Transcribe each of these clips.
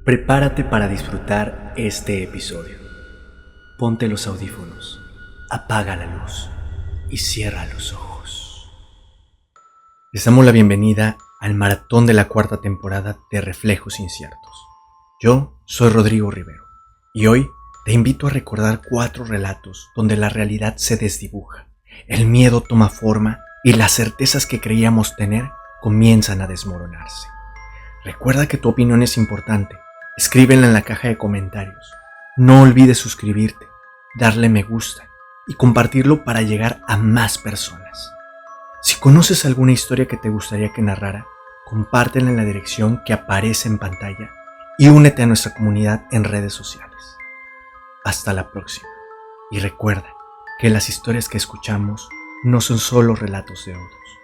Prepárate para disfrutar este episodio. Ponte los audífonos, apaga la luz y cierra los ojos. Les damos la bienvenida al maratón de la cuarta temporada de Reflejos Inciertos. Yo soy Rodrigo Rivero y hoy te invito a recordar 4 relatos donde la realidad se desdibuja, el miedo toma forma y las certezas que creíamos tener comienzan a desmoronarse. Recuerda que tu opinión es importante. Escríbela en la caja de comentarios. No olvides suscribirte, darle me gusta y compartirlo para llegar a más personas. Si conoces alguna historia que te gustaría que narrara, compártela en la dirección que aparece en pantalla y únete a nuestra comunidad en redes sociales. Hasta la próxima. Y recuerda que las historias que escuchamos no son solo relatos de otros.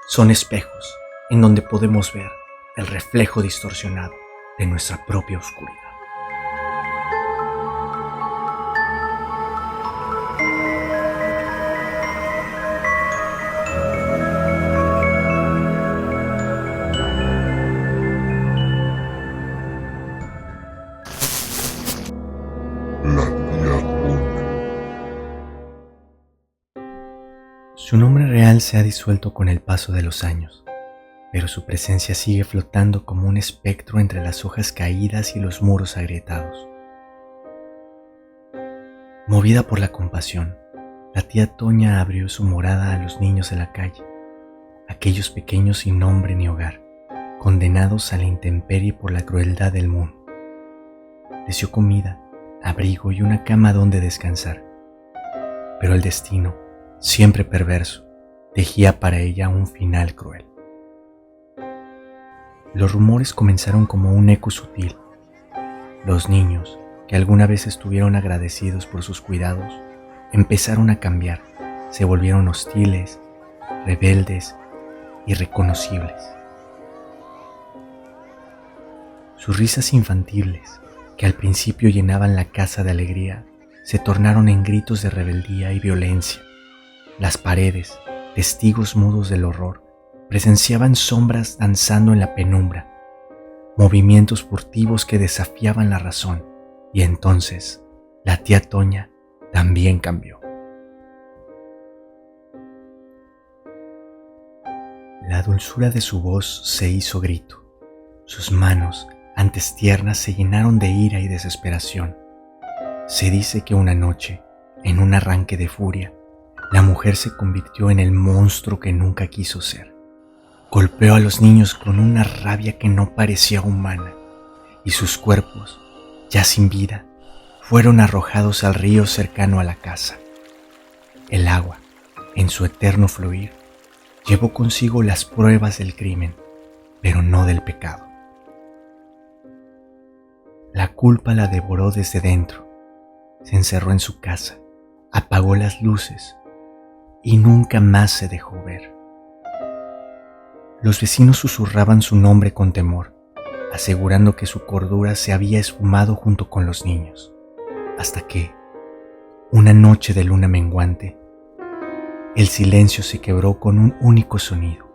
Son espejos en donde podemos ver el reflejo distorsionado de nuestra propia oscuridad. La tía Toña. Su nombre real se ha disuelto con el paso de los años, pero su presencia sigue flotando como un espectro entre las hojas caídas y los muros agrietados. Movida por la compasión, la tía Toña abrió su morada a los niños de la calle, aquellos pequeños sin nombre ni hogar, condenados a la intemperie por la crueldad del mundo. Les dio comida, abrigo y una cama donde descansar, pero el destino, siempre perverso, tejía para ella un final cruel. Los rumores comenzaron como un eco sutil. Los niños, que alguna vez estuvieron agradecidos por sus cuidados, empezaron a cambiar, se volvieron hostiles, rebeldes, irreconocibles. Sus risas infantiles, que al principio llenaban la casa de alegría, se tornaron en gritos de rebeldía y violencia. Las paredes, testigos mudos del horror, presenciaban sombras danzando en la penumbra, movimientos furtivos que desafiaban la razón, y entonces la tía Toña también cambió. La dulzura de su voz se hizo grito. Sus manos, antes tiernas, se llenaron de ira y desesperación. Se dice que una noche, en un arranque de furia, la mujer se convirtió en el monstruo que nunca quiso ser. Golpeó a los niños con una rabia que no parecía humana, y sus cuerpos, ya sin vida, fueron arrojados al río cercano a la casa. El agua, en su eterno fluir, llevó consigo las pruebas del crimen, pero no del pecado. La culpa la devoró desde dentro, se encerró en su casa, apagó las luces y nunca más se dejó ver. Los vecinos susurraban su nombre con temor, asegurando que su cordura se había esfumado junto con los niños, hasta que, una noche de luna menguante, el silencio se quebró con un único sonido,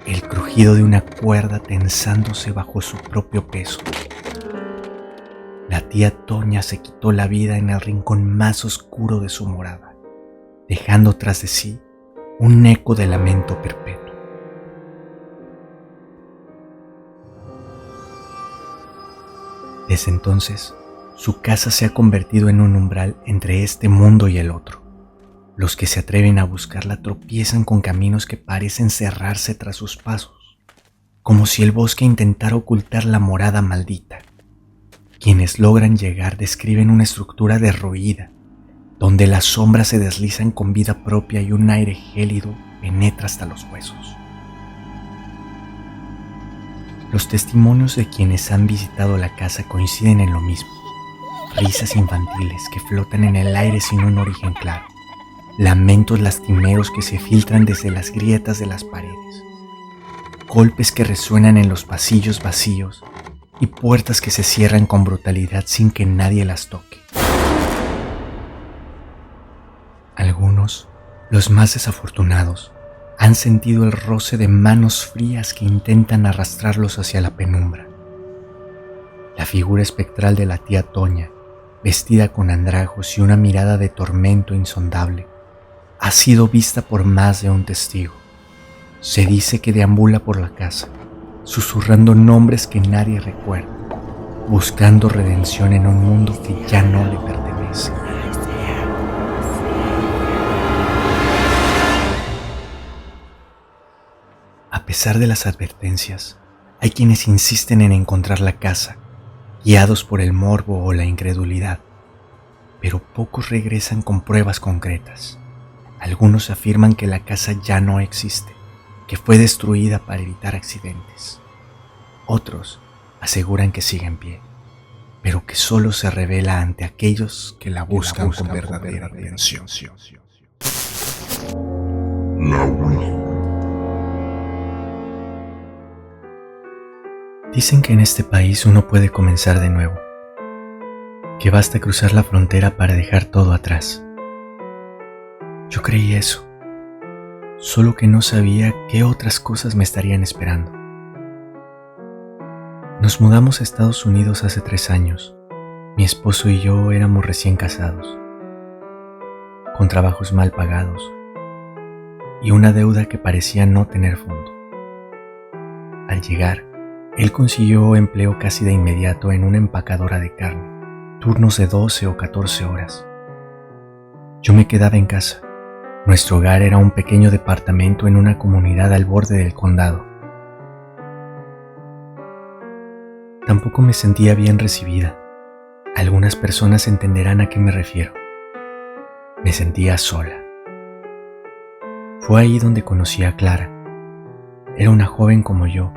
el crujido de una cuerda tensándose bajo su propio peso. La tía Toña se quitó la vida en el rincón más oscuro de su morada, dejando tras de sí un eco de lamento perpetuo. Desde entonces, su casa se ha convertido en un umbral entre este mundo y el otro. Los que se atreven a buscarla tropiezan con caminos que parecen cerrarse tras sus pasos, como si el bosque intentara ocultar la morada maldita. Quienes logran llegar describen una estructura derruida, donde las sombras se deslizan con vida propia y un aire gélido penetra hasta los huesos. Los testimonios de quienes han visitado la casa coinciden en lo mismo. Risas infantiles que flotan en el aire sin un origen claro. Lamentos lastimeros que se filtran desde las grietas de las paredes. Golpes que resuenan en los pasillos vacíos y puertas que se cierran con brutalidad sin que nadie las toque. Algunos, los más desafortunados, han sentido el roce de manos frías que intentan arrastrarlos hacia la penumbra. La figura espectral de la tía Toña, vestida con andrajos y una mirada de tormento insondable, ha sido vista por más de un testigo. Se dice que deambula por la casa, susurrando nombres que nadie recuerda, buscando redención en un mundo que ya no le pertenece. A pesar de las advertencias, hay quienes insisten en encontrar la casa, guiados por el morbo o la incredulidad, pero pocos regresan con pruebas concretas. Algunos afirman que la casa ya no existe, que fue destruida para evitar accidentes. Otros aseguran que sigue en pie, pero que solo se revela ante aquellos que la buscan con verdadera atención. La Ouija. Dicen que en este país uno puede comenzar de nuevo, que basta cruzar la frontera para dejar todo atrás. Yo creí eso, solo que no sabía qué otras cosas me estarían esperando. Nos mudamos a Estados Unidos hace 3 años. Mi esposo y yo éramos recién casados, con trabajos mal pagados y una deuda que parecía no tener fondo. Al llegar, él consiguió empleo casi de inmediato en una empacadora de carne, turnos de 12 o 14 horas. Yo me quedaba en casa. Nuestro hogar era un pequeño departamento en una comunidad al borde del condado. Tampoco me sentía bien recibida. Algunas personas entenderán a qué me refiero. Me sentía sola. Fue ahí donde conocí a Clara. Era una joven como yo,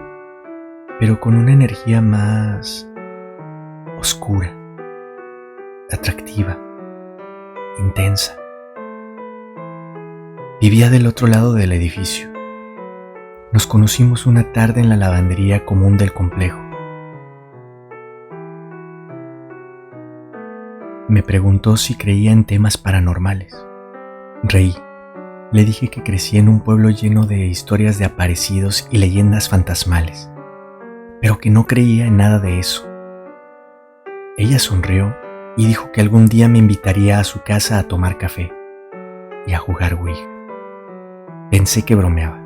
pero con una energía más oscura, atractiva, intensa. Vivía del otro lado del edificio. Nos conocimos una tarde en la lavandería común del complejo. Me preguntó si creía en temas paranormales. Reí. Le dije que crecí en un pueblo lleno de historias de aparecidos y leyendas fantasmales, pero que no creía en nada de eso. Ella sonrió y dijo que algún día me invitaría a su casa a tomar café y a jugar Ouija. Pensé que bromeaba.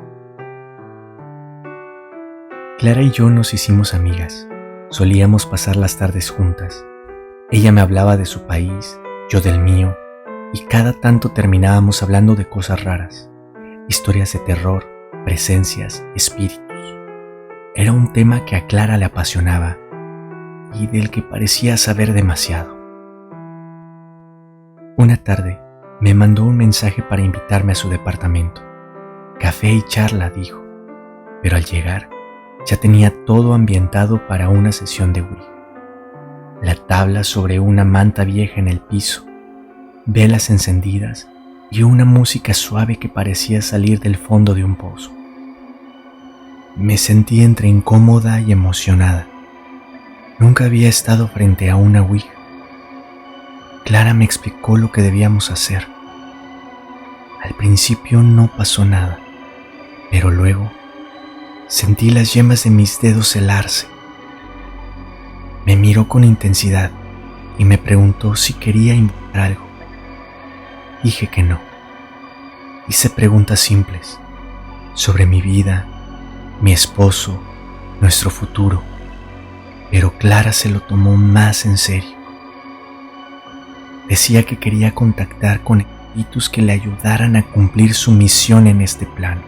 Clara y yo nos hicimos amigas. Solíamos pasar las tardes juntas. Ella me hablaba de su país, yo del mío, y cada tanto terminábamos hablando de cosas raras, historias de terror, presencias, espíritus. Era un tema que a Clara le apasionaba y del que parecía saber demasiado. Una tarde me mandó un mensaje para invitarme a su departamento. Café y charla, dijo, pero al llegar ya tenía todo ambientado para una sesión de Ouija. La tabla sobre una manta vieja en el piso, velas encendidas y una música suave que parecía salir del fondo de un pozo. Me sentí entre incómoda y emocionada. Nunca había estado frente a una Ouija. Clara me explicó lo que debíamos hacer. Al principio no pasó nada, pero luego sentí las yemas de mis dedos helarse. Me miró con intensidad y me preguntó si quería invocar algo. Dije que no. Hice preguntas simples sobre mi vida, mi esposo, nuestro futuro, pero Clara se lo tomó más en serio. Decía que quería contactar con espíritus que le ayudaran a cumplir su misión en este plano.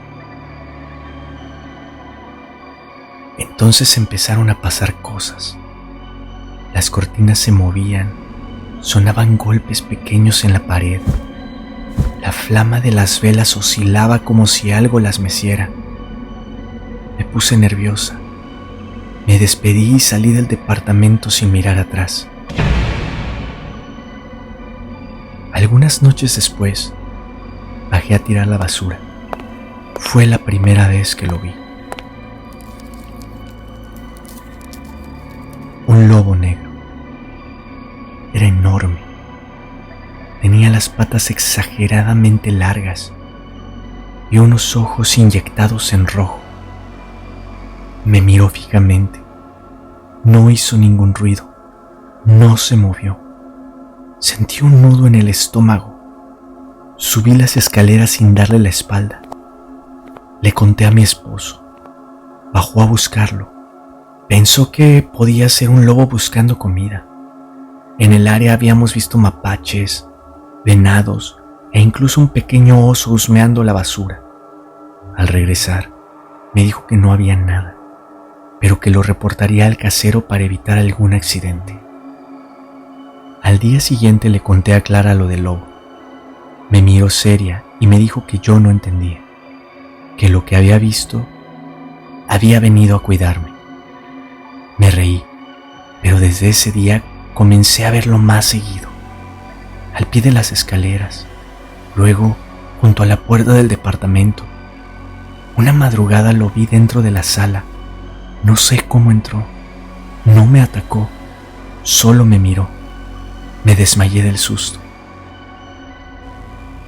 Entonces empezaron a pasar cosas. Las cortinas se movían, sonaban golpes pequeños en la pared. La flama de las velas oscilaba como si algo las meciera. Me puse nerviosa. Me despedí y salí del departamento sin mirar atrás. Algunas noches después, bajé a tirar la basura. Fue la primera vez que lo vi. Un lobo negro. Era enorme. Tenía las patas exageradamente largas y unos ojos inyectados en rojo. Me miró fijamente No hizo ningún ruido, no se movió. Sentí un nudo en el estómago. Subí las escaleras sin darle la espalda. Le conté a mi esposo. Bajó a buscarlo. Pensó que podía ser un lobo buscando comida. En el área habíamos visto mapaches, venados e incluso un pequeño oso husmeando la basura. Al regresar, me dijo que no había nada, pero que lo reportaría al casero para evitar algún accidente. Al día siguiente le conté a Clara lo del lobo. Me miró seria y me dijo que yo no entendía, que lo que había visto había venido a cuidarme. Me reí, pero desde ese día comencé a verlo más seguido, al pie de las escaleras, luego junto a la puerta del departamento. Una madrugada lo vi dentro de la sala. No sé cómo entró, no me atacó, solo me miró. Me desmayé del susto.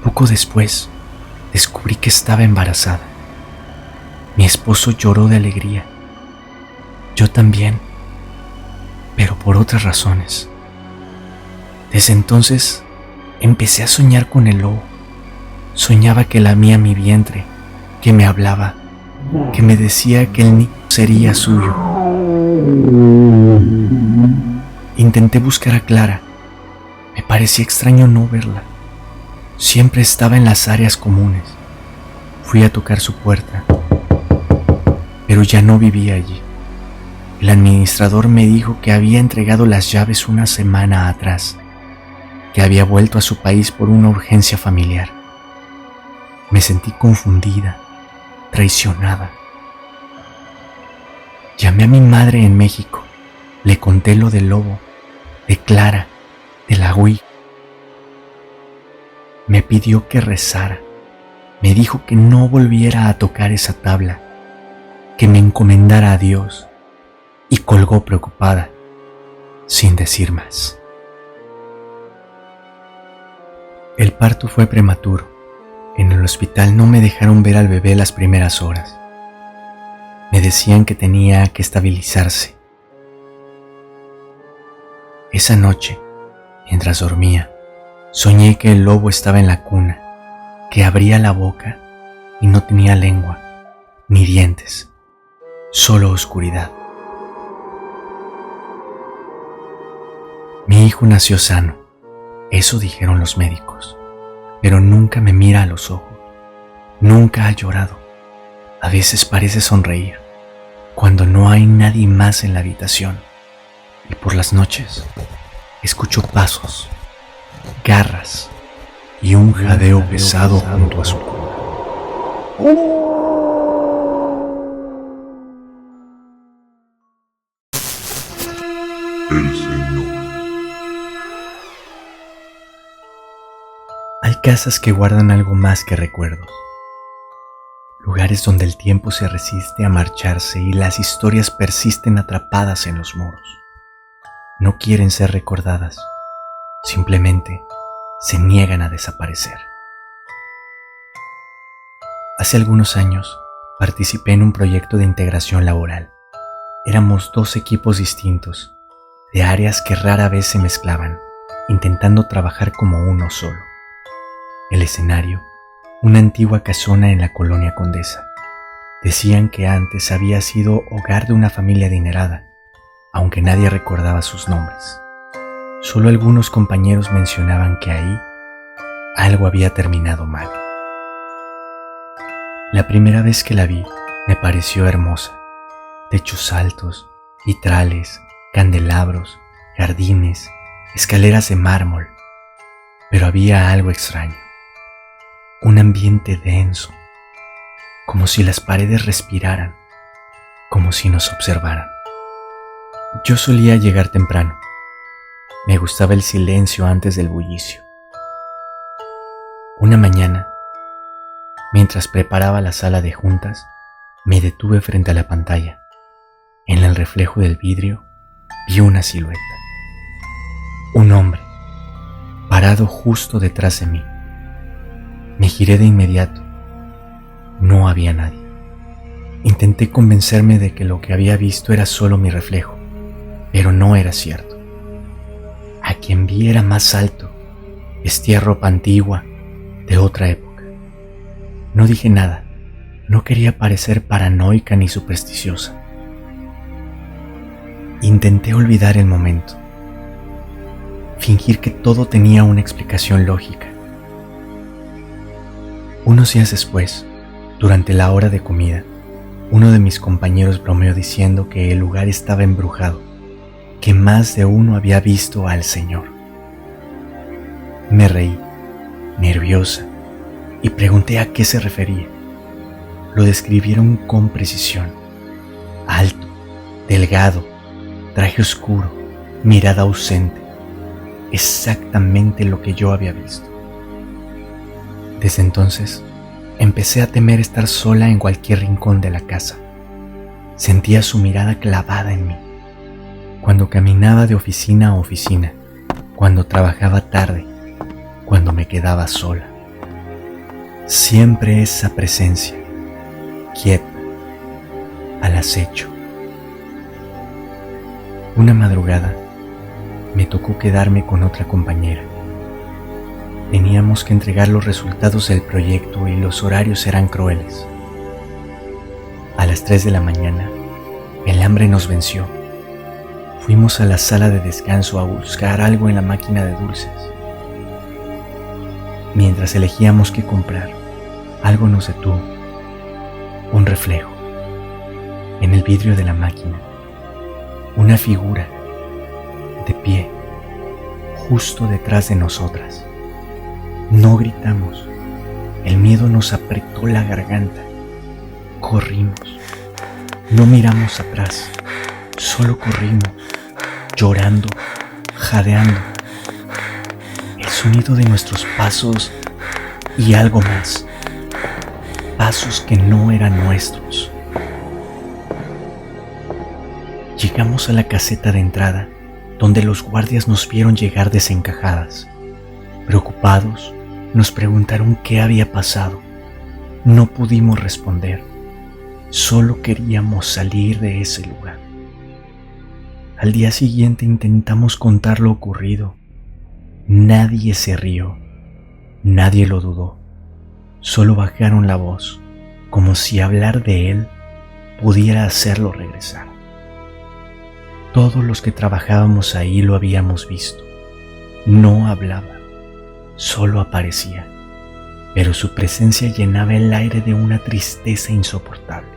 Poco después, descubrí que estaba embarazada. Mi esposo lloró de alegría. Yo también, pero por otras razones. Desde entonces, empecé a soñar con el lobo. Soñaba que lamía mi vientre, que me hablaba, que me decía que el niño sería suyo. Intenté buscar a Clara. Me parecía extraño no verla. Siempre estaba en las áreas comunes. Fui a tocar su puerta, pero ya no vivía allí. El administrador me dijo que había entregado las llaves una semana atrás, que había vuelto a su país por una urgencia familiar. Me sentí confundida, traicionada. Llamé a mi madre en México. Le conté lo del lobo, de Clara, de la Ouija. Me pidió que rezara. Me dijo que no volviera a tocar esa tabla, que me encomendara a Dios, y colgó preocupada, sin decir más. El parto fue prematuro. En el hospital no me dejaron ver al bebé las primeras horas. Me decían que tenía que estabilizarse. Esa noche, mientras dormía, soñé que el lobo estaba en la cuna, que abría la boca y no tenía lengua, ni dientes, solo oscuridad. Mi hijo nació sano, eso dijeron los médicos, pero nunca me mira a los ojos, nunca ha llorado. A veces parece sonreír, cuando no hay nadie más en la habitación, y por las noches escucho pasos, garras y un jadeo pesado junto a su cuna. El Señor. Hay casas que guardan algo más que recuerdos, lugares donde el tiempo se resiste a marcharse y las historias persisten atrapadas en los muros. No quieren ser recordadas, simplemente se niegan a desaparecer. Hace algunos años participé en un proyecto de integración laboral. Éramos 2 equipos distintos, de áreas que rara vez se mezclaban, intentando trabajar como uno solo. El escenario, una antigua casona en la colonia Condesa. Decían que antes había sido hogar de una familia adinerada, aunque nadie recordaba sus nombres. Solo algunos compañeros mencionaban que ahí algo había terminado mal. La primera vez que la vi me pareció hermosa. Techos altos, vitrales, candelabros, jardines, escaleras de mármol. Pero había algo extraño. Un ambiente denso, como si las paredes respiraran, como si nos observaran. Yo solía llegar temprano. Me gustaba el silencio antes del bullicio. Una mañana, mientras preparaba la sala de juntas, me detuve frente a la pantalla. En el reflejo del vidrio vi una silueta. Un hombre, parado justo detrás de mí. Me giré de inmediato. No había nadie. Intenté convencerme de que lo que había visto era solo mi reflejo, Pero no era cierto. A quien vi era más alto, vestía ropa antigua, de otra época. No dije nada, no quería parecer paranoica ni supersticiosa. Intenté olvidar el momento, fingir que todo tenía una explicación lógica. Unos días después, durante la hora de comida, uno de mis compañeros bromeó diciendo que el lugar estaba embrujado, que más de uno había visto al Señor. Me reí, nerviosa, y pregunté a qué se refería. Lo describieron con precisión: alto, delgado, traje oscuro, mirada ausente, exactamente lo que yo había visto. Desde entonces, empecé a temer estar sola en cualquier rincón de la casa. Sentía su mirada clavada en mí. Cuando caminaba de oficina a oficina, cuando trabajaba tarde, cuando me quedaba sola. Siempre esa presencia, quieta, al acecho. Una madrugada, me tocó quedarme con otra compañera. Teníamos que entregar los resultados del proyecto y los horarios eran crueles. A las 3 de la mañana, el hambre nos venció. Fuimos a la sala de descanso a buscar algo en la máquina de dulces. Mientras elegíamos qué comprar, algo nos detuvo. Un reflejo. En el vidrio de la máquina, una figura, de pie, justo detrás de nosotras. No gritamos, el miedo nos apretó la garganta. Corrimos, no miramos atrás, solo corrimos, llorando, jadeando. El sonido de nuestros pasos y algo más, pasos que no eran nuestros. Llegamos a la caseta de entrada, donde los guardias nos vieron llegar desencajadas. Preocupados, nos preguntaron qué había pasado. No pudimos responder. Solo queríamos salir de ese lugar. Al día siguiente intentamos contar lo ocurrido. Nadie se rió. Nadie lo dudó. Solo bajaron la voz, como si hablar de él pudiera hacerlo regresar. Todos los que trabajábamos ahí lo habíamos visto. No hablaba. Solo aparecía, pero su presencia llenaba el aire de una tristeza insoportable.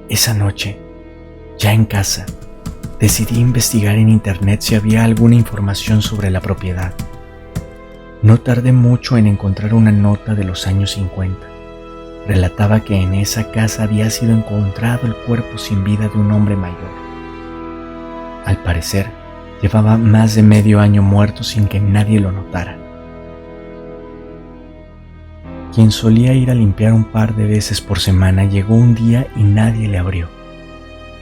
Esa noche, ya en casa, decidí investigar en internet si había alguna información sobre la propiedad. No tardé mucho en encontrar una nota de los años 50. Relataba que en esa casa había sido encontrado el cuerpo sin vida de un hombre mayor. Al parecer, llevaba más de medio año muerto sin que nadie lo notara. Quien solía ir a limpiar un par de veces por semana llegó un día y nadie le abrió.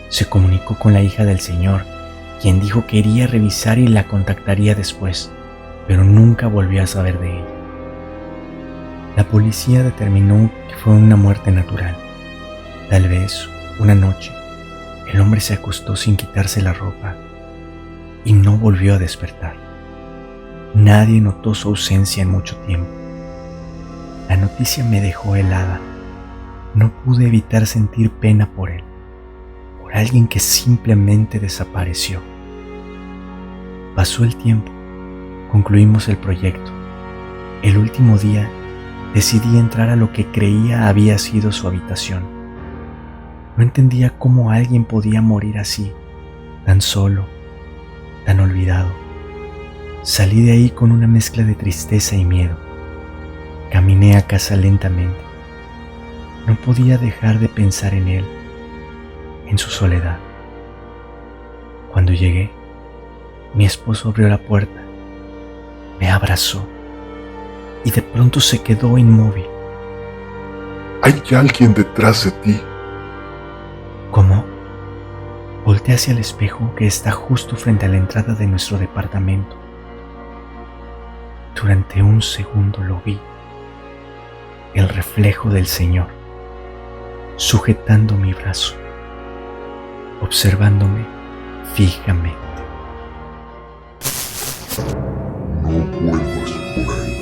Se comunicó con la hija del señor, quien dijo que iría a revisar y la contactaría después, pero nunca volvió a saber de ella. La policía determinó que fue una muerte natural. Tal vez, una noche, el hombre se acostó sin quitarse la ropa y no volvió a despertar. Nadie notó su ausencia en mucho tiempo. La noticia me dejó helada. No pude evitar sentir pena por él, por alguien que simplemente desapareció. Pasó el tiempo, concluimos el proyecto. El último día decidí entrar a lo que creía había sido su habitación. No entendía cómo alguien podía morir así, tan solo, tan olvidado. Salí de ahí con una mezcla de tristeza y miedo. Caminé a casa lentamente. No podía dejar de pensar en él, en su soledad. Cuando llegué, mi esposo abrió la puerta, me abrazó y de pronto se quedó inmóvil. Hay alguien detrás de ti. ¿Cómo? Volteé hacia el espejo que está justo frente a la entrada de nuestro departamento. Durante un segundo lo vi, el reflejo del Señor, sujetando mi brazo. observándome fijamente. No vuelvas por ahí.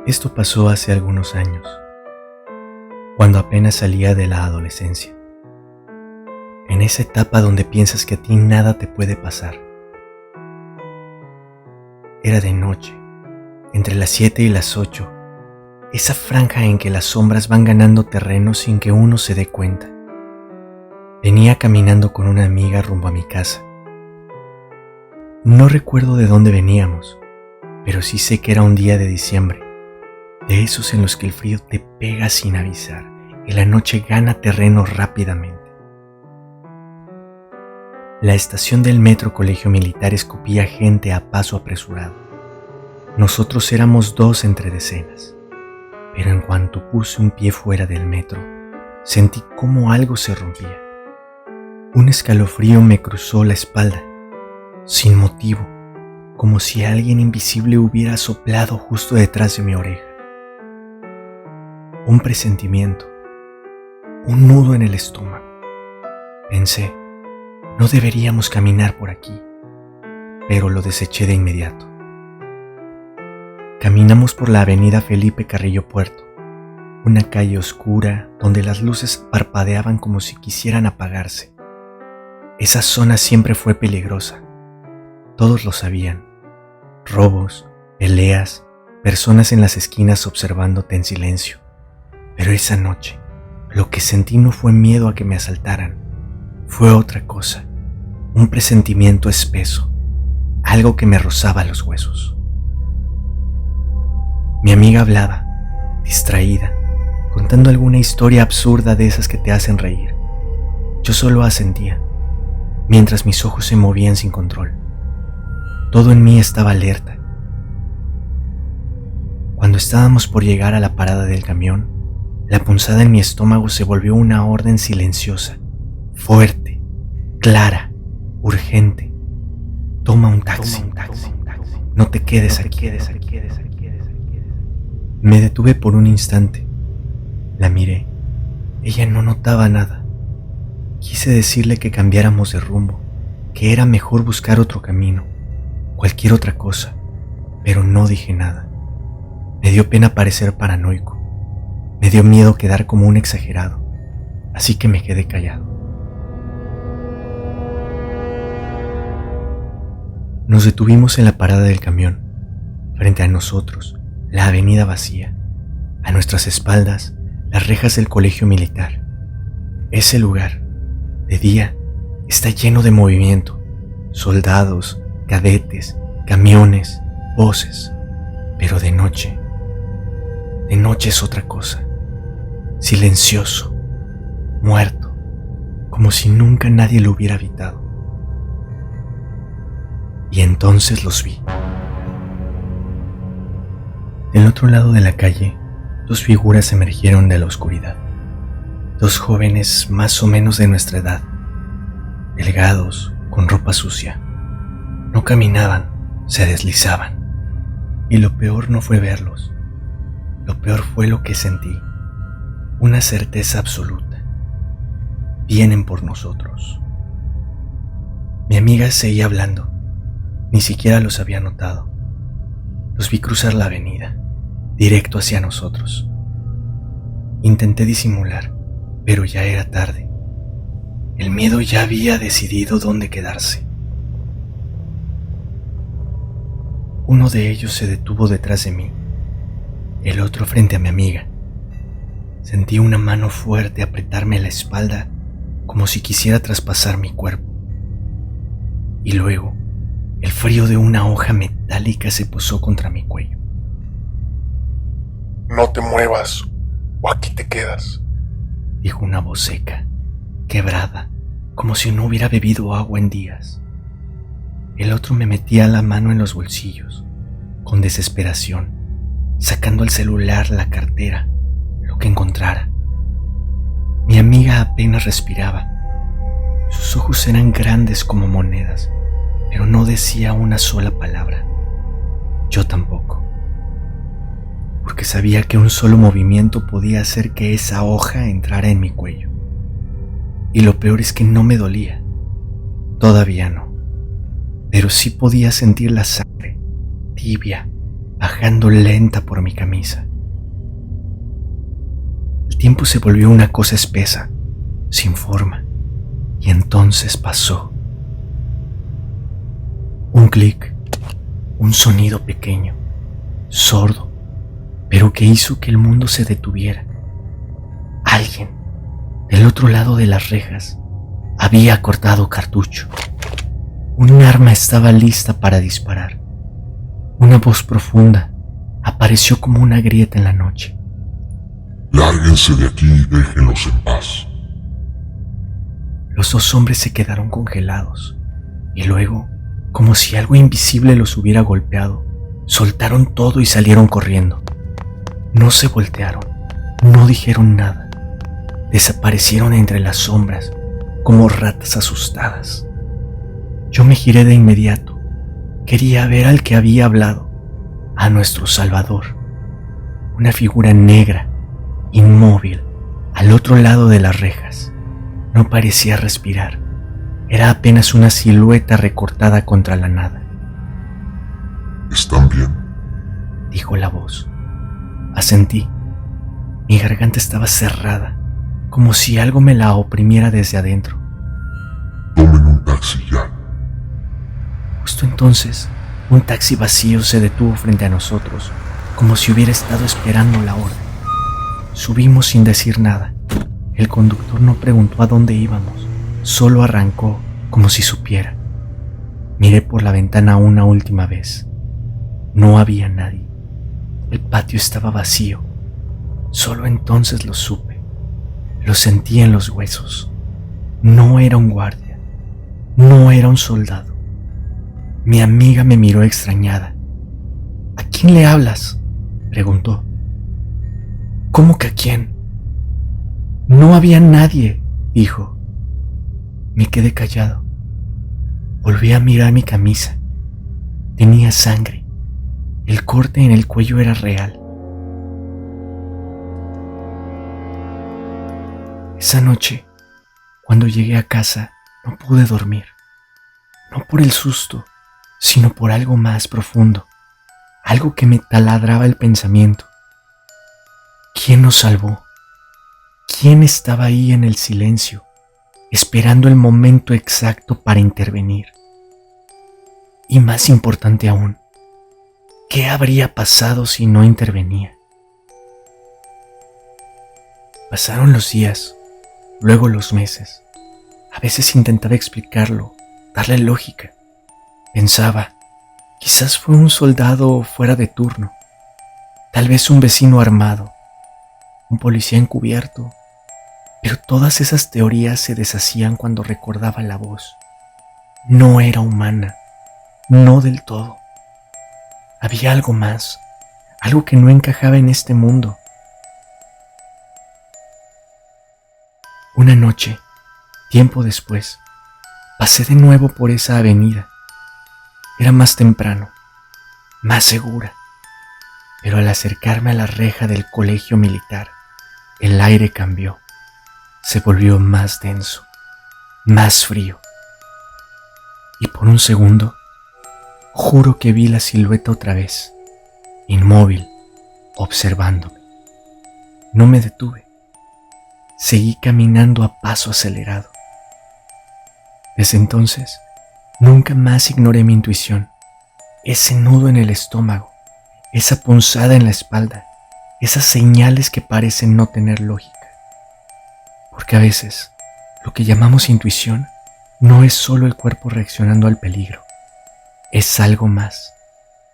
Esto pasó hace algunos años, cuando apenas salía de la adolescencia. En esa etapa donde piensas que a ti nada te puede pasar. Era de noche, entre las 7 y las 8, esa franja en que las sombras van ganando terreno sin que uno se dé cuenta. Venía caminando con una amiga rumbo a mi casa. No recuerdo de dónde veníamos, pero sí sé que era un día de diciembre, de esos en los que el frío te pega sin avisar y la noche gana terreno rápidamente. La estación del metro Colegio Militar escupía gente a paso apresurado. Nosotros éramos 2 entre decenas, pero en cuanto puse un pie fuera del metro, sentí como algo se rompía. Un escalofrío me cruzó la espalda, sin motivo, como si alguien invisible hubiera soplado justo detrás de mi oreja. Un presentimiento, un nudo en el estómago. Pensé, no deberíamos caminar por aquí, pero lo deseché de inmediato. Caminamos por la avenida Felipe Carrillo Puerto, una calle oscura donde las luces parpadeaban como si quisieran apagarse. Esa zona siempre fue peligrosa, todos lo sabían. Robos, peleas, personas en las esquinas observándote en silencio. Pero esa noche, lo que sentí no fue miedo a que me asaltaran, fue otra cosa, un presentimiento espeso, algo que me rozaba los huesos. Mi amiga hablaba, distraída, contando alguna historia absurda de esas que te hacen reír. Yo solo asentía, mientras mis ojos se movían sin control. Todo en mí estaba alerta. Cuando estábamos por llegar a la parada del camión, la punzada en mi estómago se volvió una orden silenciosa, fuerte, clara, urgente. Toma un taxi. No te quedes aquí. Me detuve por un instante. La miré. Ella no notaba nada. Quise decirle que cambiáramos de rumbo, que era mejor buscar otro camino, cualquier otra cosa, pero no dije nada. Me dio pena parecer paranoico. Me dio miedo quedar como un exagerado, así que me quedé callado. Nos detuvimos en la parada del camión. Frente a nosotros, la avenida vacía. A nuestras espaldas, las rejas del colegio militar. Ese lugar, de día, está lleno de movimiento. Soldados, cadetes, camiones, voces. Pero de noche es otra cosa. Silencioso, muerto, como si nunca nadie lo hubiera habitado. Y entonces los vi. Del otro lado de la calle, 2 figuras emergieron de la oscuridad. 2 jóvenes más o menos de nuestra edad, delgados, con ropa sucia. No caminaban, se deslizaban. Y lo peor no fue verlos. Lo peor fue lo que sentí. Una certeza absoluta. Vienen por nosotros. Mi amiga seguía hablando. Ni siquiera los había notado. Los vi cruzar la avenida, directo hacia nosotros. Intenté disimular, pero ya era tarde. El miedo ya había decidido dónde quedarse. Uno de ellos se detuvo detrás de mí, el otro frente a mi amiga. Sentí una mano fuerte apretarme la espalda como si quisiera traspasar mi cuerpo. Y luego, el frío de una hoja metálica se posó contra mi cuello. No te muevas, o aquí te quedas, dijo una voz seca, quebrada, como si no hubiera bebido agua en días. El otro me metía la mano en los bolsillos, con desesperación, sacando el celular, la cartera, lo que encontrara. Mi amiga apenas respiraba. Sus ojos eran grandes como monedas, pero no decía una sola palabra. Yo tampoco. porque sabía que un solo movimiento podía hacer que esa hoja entrara en mi cuello. Y lo peor es que no me dolía, todavía no, pero sí podía sentir la sangre, tibia, bajando lenta por mi camisa. El tiempo se volvió una cosa espesa, sin forma, y entonces pasó. Un clic, un sonido pequeño, sordo, pero que hizo que el mundo se detuviera. Alguien, del otro lado de las rejas, había cortado cartucho. Un arma estaba lista para disparar. Una voz profunda apareció como una grieta en la noche. Lárguense de aquí y déjenlos en paz. Los dos hombres se quedaron congelados y luego, como si algo invisible los hubiera golpeado, soltaron todo y salieron corriendo. No se voltearon, no dijeron nada. Desaparecieron entre las sombras como ratas asustadas. Yo me giré de inmediato. Quería ver al que había hablado, a nuestro Salvador. Una figura negra, inmóvil, al otro lado de las rejas. No parecía respirar. Era apenas una silueta recortada contra la nada. ¿Están bien?, dijo la voz. Asentí. Mi garganta estaba cerrada, como si algo me la oprimiera desde adentro. Tomen un taxi ya. Justo entonces, un taxi vacío se detuvo frente a nosotros, como si hubiera estado esperando la orden. Subimos sin decir nada. El conductor no preguntó a dónde íbamos, solo arrancó como si supiera. Miré por la ventana una última vez. No había nadie. El patio estaba vacío. Solo entonces lo supe. Lo sentí en los huesos. No era un guardia. No era un soldado. Mi amiga me miró extrañada. ¿A quién le hablas?, preguntó. ¿Cómo que a quién? No había nadie, dijo. Me quedé callado. Volví a mirar mi camisa. Tenía sangre. El corte en el cuello era real. Esa noche, cuando llegué a casa, no pude dormir. No por el susto, sino por algo más profundo, algo que me taladraba el pensamiento. ¿Quién nos salvó? ¿Quién estaba ahí en el silencio, esperando el momento exacto para intervenir? Y más importante aún, ¿qué habría pasado si no intervenía? Pasaron los días, luego los meses. A veces intentaba explicarlo, darle lógica. Pensaba, quizás fue un soldado fuera de turno, tal vez un vecino armado, un policía encubierto, pero todas esas teorías se deshacían cuando recordaba la voz. No era humana, no del todo. Había algo más, algo que no encajaba en este mundo. Una noche, tiempo después, pasé de nuevo por esa avenida. Era más temprano, más segura, pero al acercarme a la reja del colegio militar, el aire cambió. Se volvió más denso, más frío. Y por un segundo, juro que vi la silueta otra vez, inmóvil, observándome. No me detuve. Seguí caminando a paso acelerado. Desde entonces, nunca más ignoré mi intuición, ese nudo en el estómago, esa punzada en la espalda, esas señales que parecen no tener lógica. Porque a veces, lo que llamamos intuición no es solo el cuerpo reaccionando al peligro, es algo más,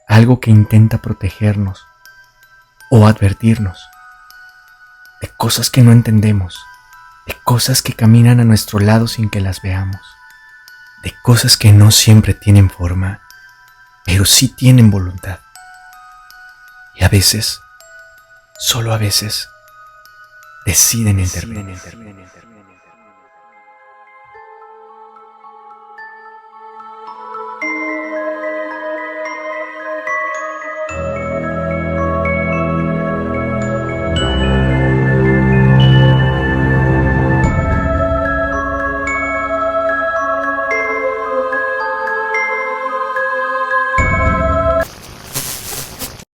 algo que intenta protegernos o advertirnos de cosas que no entendemos, de cosas que caminan a nuestro lado sin que las veamos, de cosas que no siempre tienen forma, pero sí tienen voluntad. Y a veces, solo a veces, deciden intervenir.